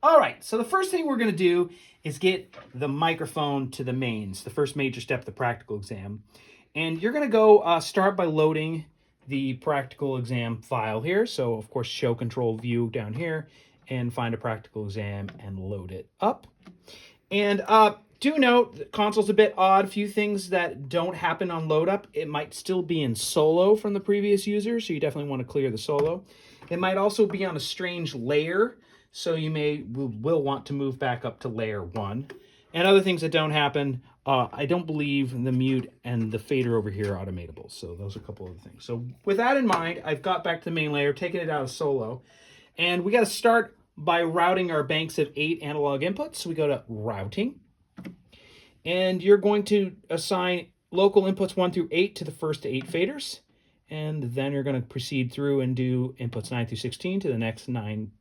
All right, so the first thing we're going to do is get the microphone to the mains, the first major step of the practical exam. And you're going to go start by loading the practical exam file here. So, of course, show control view down here and find a practical exam and load it up. And do note, the console's a bit odd. A few things that don't happen on load up. It might still be in solo from the previous user, so you definitely want to clear the solo. It might also be on a strange layer, so you will want to move back up to layer 1. And other things that don't happen, I don't believe the mute and the fader over here are automatable. So those are a couple of things. So with that in mind, I've got back to the main layer, taken it out of solo. And we got to start by routing our banks of 8 analog inputs. So we go to routing. And you're going to assign local inputs 1 through 8 to the first 8 faders. And then you're going to proceed through and do inputs 9 through 16 to the next 9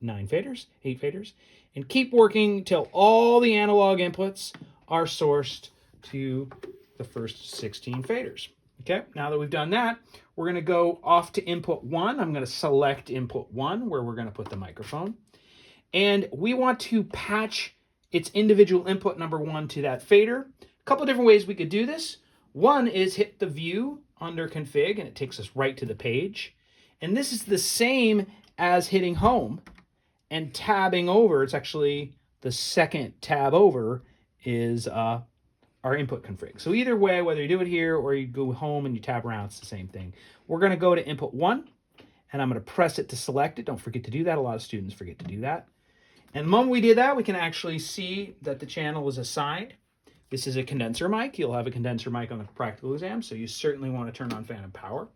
faders, 8 faders, and keep working till all the analog inputs are sourced to the first 16 faders. Okay, now that we've done that, we're going to go off to input 1. I'm going to select input 1 where we're going to put the microphone. And we want to patch its individual input number 1 to that fader. A couple different ways we could do this. One is hit the view under config and it takes us right to the page. And this is the same as hitting home and tabbing over. It's actually the second tab over is our input config. So either way, whether you do it here or you go home and you tab around, it's the same thing. We're going to go to input 1 and I'm going to press it to select it. Don't forget to do that. A lot of students forget to do that. And the moment we did that, we can actually see that the channel is assigned. This is a condenser mic. You'll have a condenser mic on the practical exam, so you certainly want to turn on phantom power.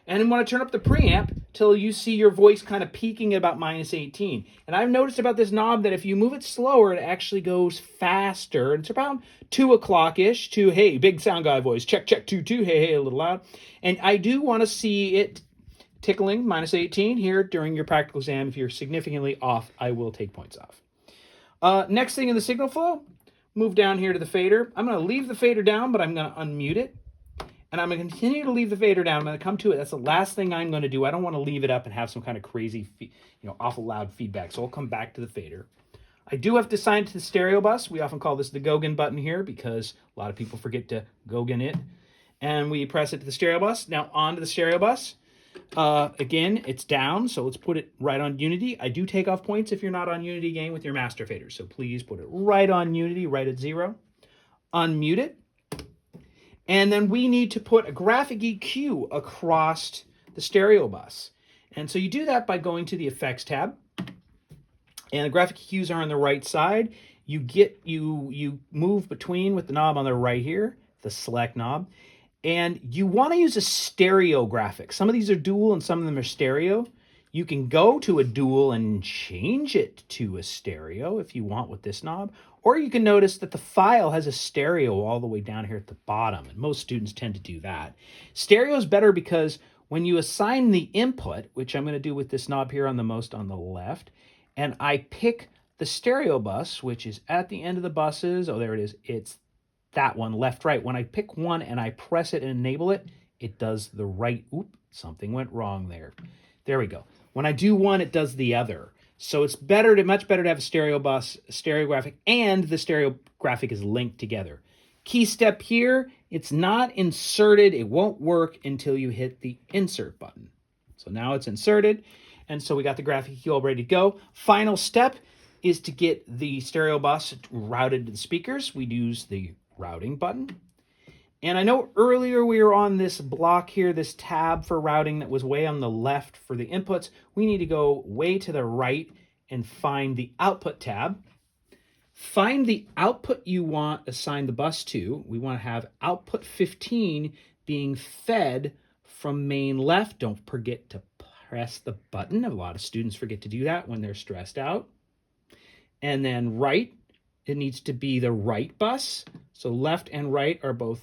And you want to turn up the preamp till you see your voice kind of peaking at about -18. And I've noticed about this knob that if you move it slower, it actually goes faster. It's around 2 o'clock-ish to, hey, big sound guy voice, check, check, 2, 2, hey, hey, a little loud. And I do want to see it tickling -18 here during your practical exam. If you're significantly off, I will take points off. Next thing in the signal flow, move down here to the fader. I'm going to leave the fader down, but I'm going to unmute it. And I'm going to continue to leave the fader down. I'm going to come to it. That's the last thing I'm going to do. I don't want to leave it up and have some kind of crazy, awful loud feedback. So I'll come back to the fader. I do have to assign it to the stereo bus. We often call this the Gogan button here because a lot of people forget to Gogan it. And we press it to the stereo bus. Now onto the stereo bus. Again, it's down, so let's put it right on Unity. I do take off points if you're not on Unity game with your master fader, so please put it right on Unity, right at 0. Unmute it. And then we need to put a graphic EQ across the stereo bus. And so you do that by going to the Effects tab. And the graphic EQs are on the right side. You move between with the knob on the right here, the select knob. And you want to use a stereo graphic. Some of these are dual and some of them are stereo. You can go to a dual and change it to a stereo if you want with this knob. Or you can notice that the file has a stereo all the way down here at the bottom. And most students tend to do that. Stereo is better because when you assign the input, which I'm going to do with this knob here on the left, and I pick the stereo bus, which is at the end of the buses. Oh, there it is. It's that one, left, right. When I pick one and I press it and enable it, it does the right. Oop, something went wrong there. There we go. When I do one, it does the other. So it's much better to have a stereo bus, a stereo graphic, and the stereo graphic is linked together. Key step here, it's not inserted. It won't work until you hit the insert button. So now it's inserted. And so we got the graphic EQ all ready to go. Final step is to get the stereo bus routed to the speakers. We use the routing button. And I know earlier we were on this block here, this tab for routing that was way on the left for the inputs. We need to go way to the right and find the output tab. Find the output you want assigned the bus to. We want to have output 15 being fed from main left. Don't forget to press the button. A lot of students forget to do that when they're stressed out. And then right, it needs to be the right bus. So left and right are both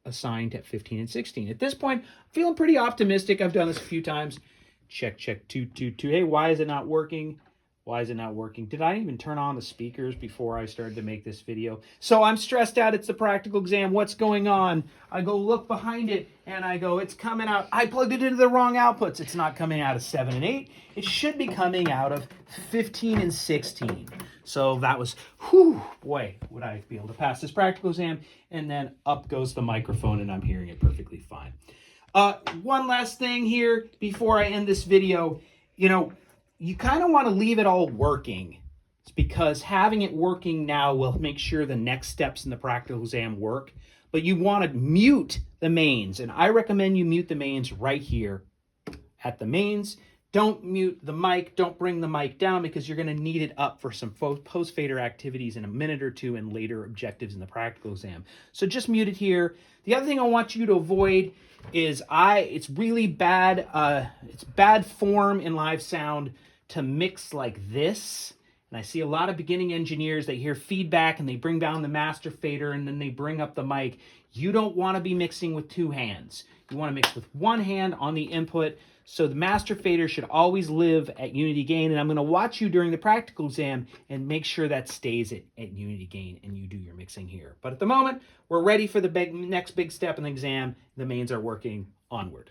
assigned at 15 and 16. At this point, I'm feeling pretty optimistic. I've done this a few times. Check, check, 2, 2, 2. Hey, why is it not working? Why is it not working? Did I even turn on the speakers before I started to make this video? So I'm stressed out. It's the practical exam. What's going on? I go look behind it and I go, it's coming out. I plugged it into the wrong outputs. It's not coming out of 7 and 8. It should be coming out of 15 and 16. So that was, whew, boy, would I be able to pass this practical exam? And then up goes the microphone and I'm hearing it perfectly fine. One last thing here before I end this video, you kind of want to leave it all working. It's because having it working now will make sure the next steps in the practical exam work. But you want to mute the mains. And I recommend you mute the mains right here at the mains. Don't mute the mic. Don't bring the mic down because you're going to need it up for some post-fader activities in a minute or two and later objectives in the practical exam. So just mute it here. The other thing I want you to avoid is it's really bad. It's bad form in live sound to mix like this. And I see a lot of beginning engineers, they hear feedback and they bring down the master fader and then they bring up the mic. You don't want to be mixing with two hands. You want to mix with one hand on the input. So the master fader should always live at unity gain. And I'm going to watch you during the practical exam and make sure that stays at unity gain and you do your mixing here. But at the moment, we're ready for the next big step in the exam. The mains are working. Onward.